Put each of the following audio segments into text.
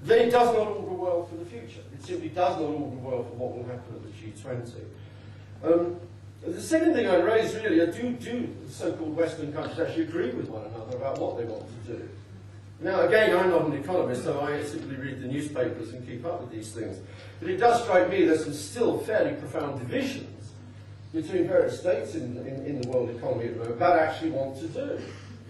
then it does not augur well for the future. It simply does not augur well for what will happen at the G20. The second thing I raise really, do the so-called Western countries actually agree with one another about what they want to do? Now, again, I'm not an economist, so I simply read the newspapers and keep up with these things. But it does strike me there's some still fairly profound divisions between various states in the world economy at the moment about actually what to do.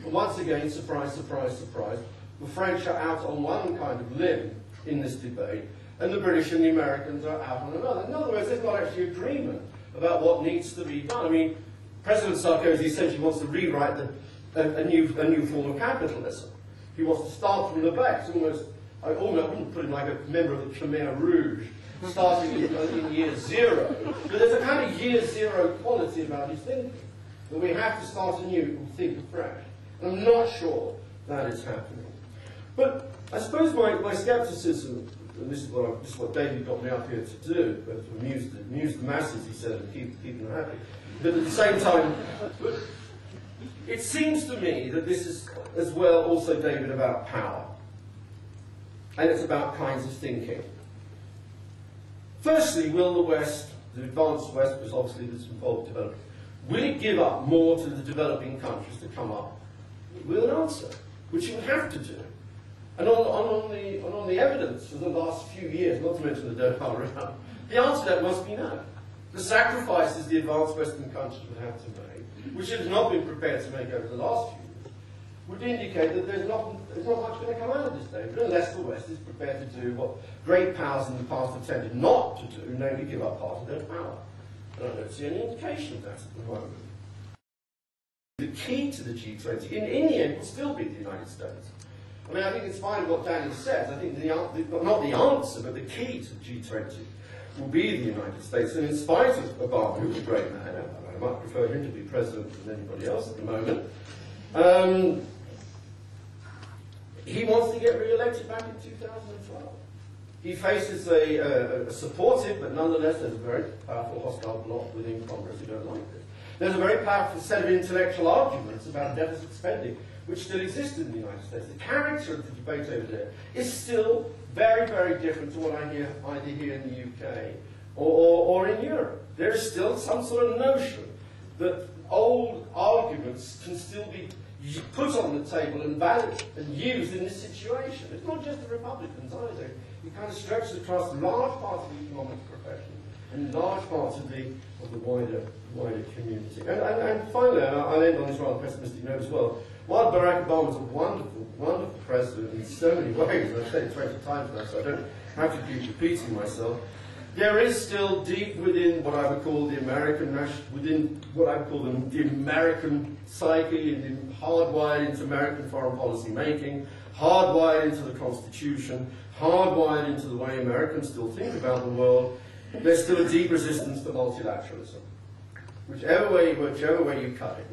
But once again, surprise, surprise, surprise, the French are out on one kind of limb in this debate, and the British and the Americans are out on another. In other words, there's not actually agreement about what needs to be done. I mean, President Sarkozy essentially wants to rewrite a new form of capitalism. He wants to start from the back. It's I wouldn't put him like a member of the Khmer Rouge, starting in year zero. But there's a kind of year zero quality about his thinking, that we have to start anew and think afresh. And I'm not sure that is happening. But I suppose my scepticism, and this is what David got me up here to do, to amuse the masses, he said, and keep them happy. But at the same time, it seems to me that this is, as well, also, David, about power. And it's about kinds of thinking. Firstly, will the West, the advanced West, because obviously this involves development, will it give up more to the developing countries to come up with an answer, which it would have to do? And on the evidence of the last few years, not to mention the Doha round, the answer to that must be no. The sacrifices the advanced Western countries would have to make, which it has not been prepared to make over the last few years, would indicate that there's not much going to come out of this David, unless the West is prepared to do what great powers in the past have tended not to do, namely give up part of their power. And I don't see any indication of that at the moment. The key to the G20, in the end, will still be the United States. I mean, I think it's fine what Daniel says. I think not the answer, but the key to the G20 will be the United States. And in spite of Obama, who's a great man, I might prefer him to be president than anybody else at the moment, he wants to get re-elected back in 2012. He faces a supportive, but nonetheless there's a very powerful hostile bloc within Congress who don't like this. There's a very powerful set of intellectual arguments about deficit spending, which still exists in the United States. The character of the debate over there is still very, very different to what I hear either here in the UK or in Europe. There is still some sort of notion that old arguments can still be put on the table and valid and used in this situation. It's not just the Republicans either. It kind of stretches across large parts of the economic profession and large parts of the wider community. And finally, and I'll end on this rather pessimistic note as well, while Barack Obama was a wonderful, wonderful president in so many ways, and I've said it 20 times now, so I don't have to keep repeating myself, there is still deep within what I would call the American, within what I would call the American psyche, and hardwired into American foreign policy making, hardwired into the Constitution, hardwired into the way Americans still think about the world, there's still a deep resistance to multilateralism. Whichever way you cut it,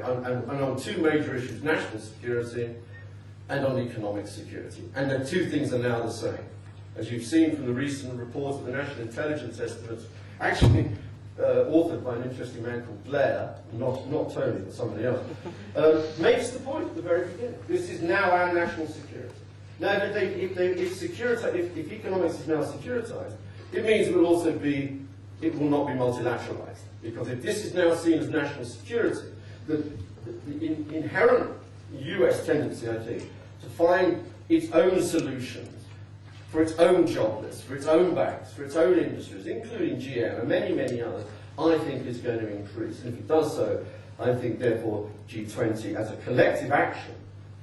and on two major issues, national security and on economic security. And the two things are now the same. As you've seen from the recent reports of the National Intelligence Estimates, actually authored by an interesting man called Blair, not Tony, but somebody else, makes the point at the very beginning. This is now our national security. Now, if economics is now securitized, it means it will not be multilateralized. Because if this is now seen as national security, the inherent US tendency, I think, to find its own solutions for its own jobless, for its own banks, for its own industries, including GM and many, many others, I think is going to increase. And if it does so, I think, therefore, G20 as a collective action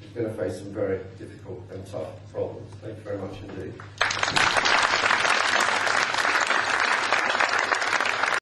is going to face some very difficult and tough problems. Thank you very much indeed.